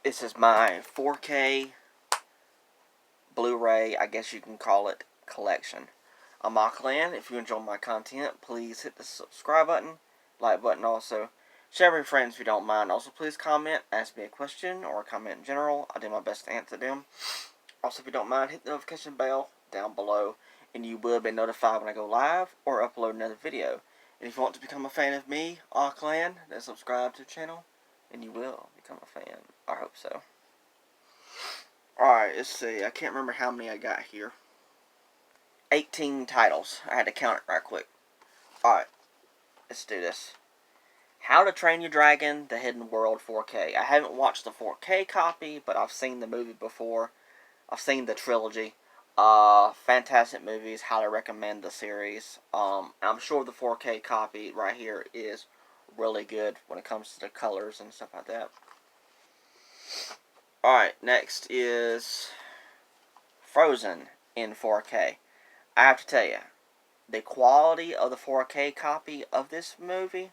This is my 4K Blu-ray, I guess you can call it, collection. I'm Auckland. If you enjoy my content, please hit the subscribe button, like button also. Share with your friends if you don't mind. Also, please comment, ask me a question, or a comment in general. I'll do my best to answer them. Also, if you don't mind, hit the notification bell down below, and you will be notified when I go live or upload another video. And if you want to become a fan of me, Auckland, then subscribe to the channel, and you will become a fan. I hope so. Alright, let's see. I can't remember how many I got here. 18 titles. I had to count it right quick. Alright, let's do this. How to Train Your Dragon, The Hidden World 4K. I haven't watched the 4K copy, but I've seen the movie before. I've seen the trilogy. Fantastic movies. Highly recommend the series. I'm sure the 4K copy right here is really good when it comes to the colors and stuff like that. Alright, next is Frozen in 4K. I have to tell you, the quality of the 4K copy of this movie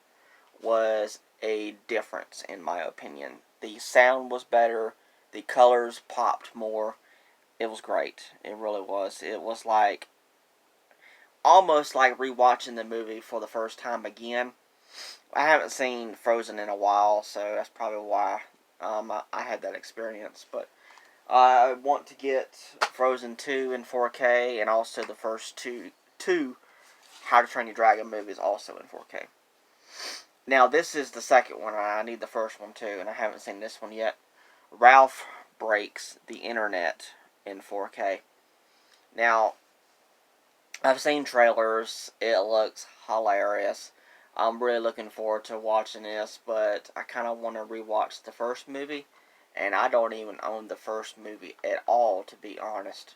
was a difference in my opinion. The sound was better, the colors popped more. It was great. It really was. It was like almost like rewatching the movie for the first time again. I haven't seen Frozen in a while, so that's probably why I had that experience. But I want to get Frozen 2 in 4K, and also the first two How to Train Your Dragon movies also in 4K. Now, this is the second one. I need the first one too, and I haven't seen this one yet. Ralph Breaks the Internet in 4K. Now, I've seen trailers. It looks hilarious. I'm really looking forward to watching this, but I kind of want to rewatch the first movie, and I don't even own the first movie at all, to be honest.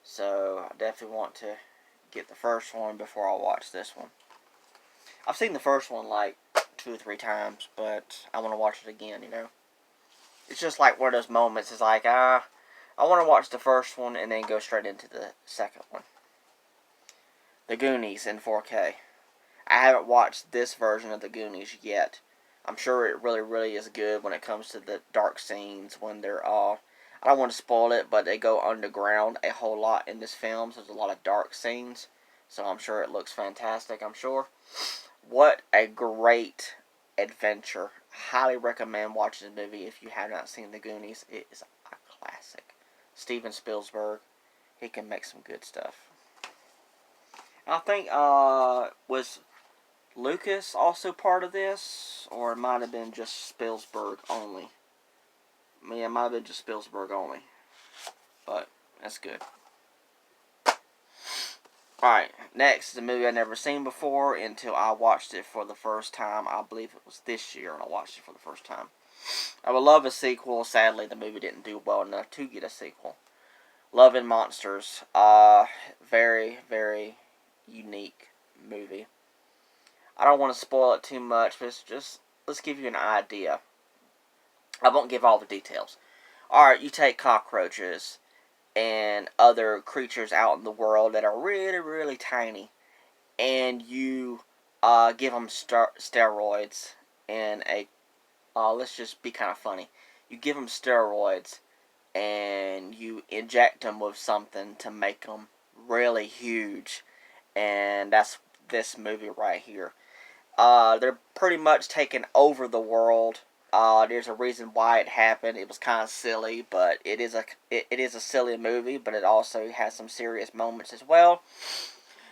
So, I definitely want to get the first one before I watch this one. I've seen the first one like 2 or 3 times, but I want to watch it again, you know. It's just like one of those moments. It's like, I want to watch the first one and then go straight into the second one. The Goonies in 4K. I haven't watched this version of the Goonies yet. I'm sure it really, really is good when it comes to the dark scenes when they're I don't want to spoil it, but they go underground a whole lot in this film, so there's a lot of dark scenes. So I'm sure it looks fantastic, I'm sure. What a great adventure. Highly recommend watching the movie if you have not seen the Goonies. It is a classic. Steven Spielberg, he can make some good stuff. I think, was Lucas also part of this? Or it might have been just Spielberg only. Yeah, it might have been just Spielberg only. But, that's good. Alright, next is a movie I've never seen before until I watched it for the first time. I believe it was this year when I watched it for the first time. I would love a sequel. Sadly, the movie didn't do well enough to get a sequel. Love and Monsters. Very, very unique movie. I don't want to spoil it too much, but it's just, let's give you an idea. I won't give all the details. Alright, you take cockroaches and other creatures out in the world that are really, really tiny, and you give them steroids and let's just be kind of funny. You give them steroids and you inject them with something to make them really huge, and that's this movie right here. They're pretty much taking over the world. There's a reason why it happened. It was kind of silly, but it is a silly movie, but it also has some serious moments as well.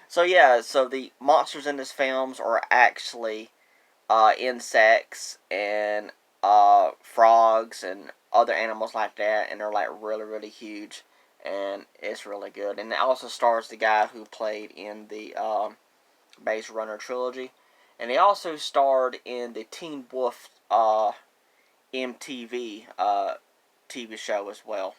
So yeah, so the monsters in this films are actually insects and frogs and other animals like that, and they're like really, really huge, and it's really good. And it also stars the guy who played in the Maze Runner trilogy, and he also starred in the Teen Wolf MTV TV show as well.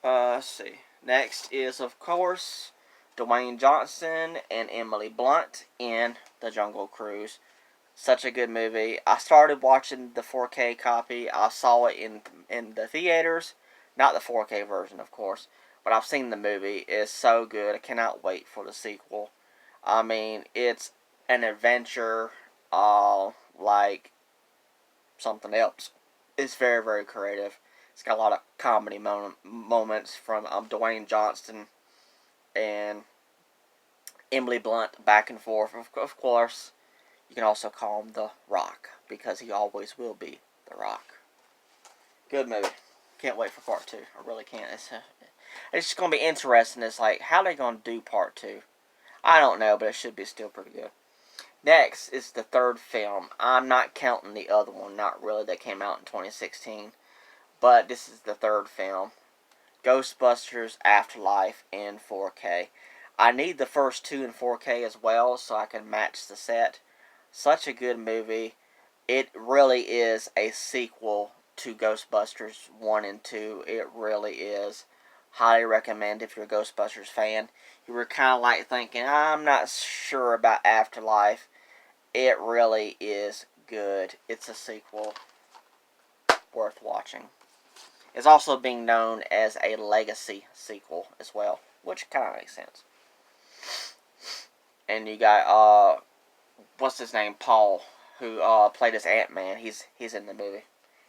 Let's see. Next is, of course, Dwayne Johnson and Emily Blunt in The Jungle Cruise. Such a good movie. I started watching the 4K copy. I saw it in the theaters. Not the 4K version, of course. But I've seen the movie. It's so good. I cannot wait for the sequel. I mean, it's an adventure. Like, something else. It's very, very creative. It's got a lot of comedy moments from Dwayne Johnson and Emily Blunt back and forth. Of course, you can also call him The Rock because he always will be The Rock. Good movie. Can't wait for part 2. I really can't. It's just going to be interesting. It's like, how are they going to do part 2? I don't know, but it should be still pretty good. Next is the third film. I'm not counting the other one, not really, that came out in 2016. But this is the third film. Ghostbusters Afterlife in 4K. I need the first 2 in 4K as well so I can match the set. Such a good movie. It really is a sequel to Ghostbusters 1 and 2. It really is. Highly recommend if you're a Ghostbusters fan. You were kind of like thinking, I'm not sure about Afterlife. It really is good. It's a sequel worth watching. It's also being known as a legacy sequel as well, which kind of makes sense. And you got, what's his name? Paul, who played as Ant-Man. He's in the movie.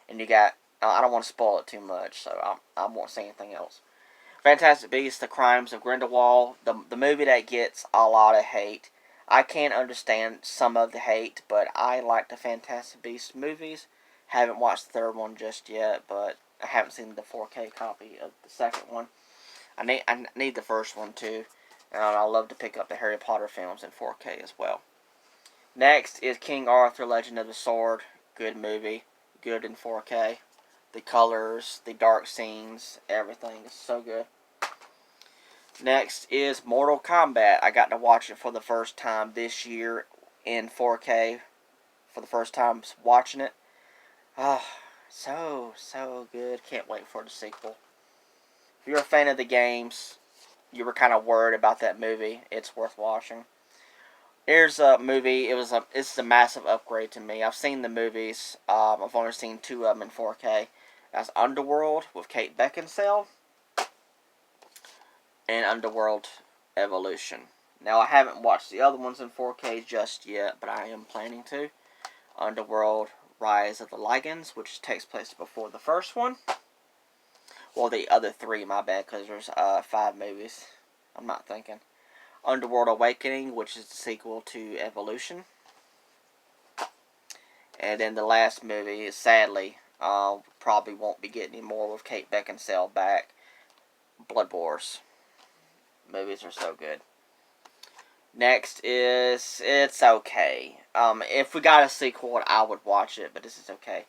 And you got, I don't want to spoil it too much, so I won't say anything else. Fantastic Beasts: The Crimes of Grindelwald, the movie that gets a lot of hate. I can't understand some of the hate, but I like the Fantastic Beasts movies. Haven't watched the third one just yet, but I haven't seen the 4K copy of the second one. I need the first one too, and I love to pick up the Harry Potter films in 4K as well. Next is King Arthur: Legend of the Sword. Good movie, good in 4K. The colors, the dark scenes, everything is so good. Next is Mortal Kombat. I got to watch it for the first time this year in 4K. For the first time watching it. Oh, so good. Can't wait for the sequel. If you're a fan of the games, you were kind of worried about that movie, it's worth watching. Here's a movie. It's a massive upgrade to me. I've seen the movies. I've only seen 2 of them in 4K. That's Underworld with Kate Beckinsale and Underworld Evolution. Now, I haven't watched the other ones in 4K just yet, but I am planning to. Underworld: Rise of the Lycans, which takes place before the first one. Well, the other 3, my bad, because there's 5 movies. I'm not thinking. Underworld Awakening, which is the sequel to Evolution. And then the last movie, sadly, probably won't be getting any more with Kate Beckinsale back. Blood Wars. Movies are so good. Next is, it's okay. If we got a sequel, I would watch it, but this is okay.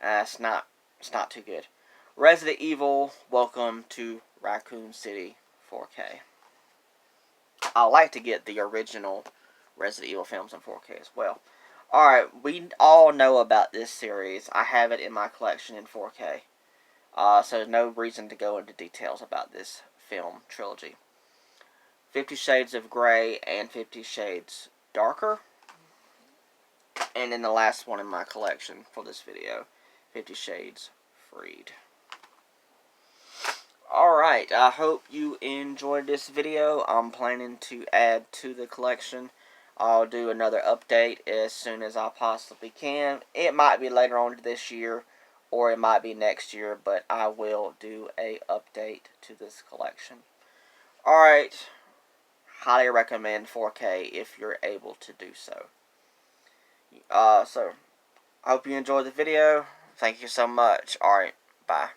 It's not too good. Resident Evil: Welcome to Raccoon City 4K. I like to get the original Resident Evil films in 4K as well. Alright, we all know about this series. I have it in my collection in 4K. So there's no reason to go into details about this film trilogy. 50 Shades of Grey and 50 Shades Darker. And then the last one in my collection for this video, 50 Shades Freed. Alright, I hope you enjoyed this video. I'm planning to add to the collection. I'll do another update as soon as I possibly can. It might be later on this year, or it might be next year, but I will do a update to this collection. Alright, highly recommend 4K if you're able to do so. So, I hope you enjoyed the video. Thank you so much. Alright, bye.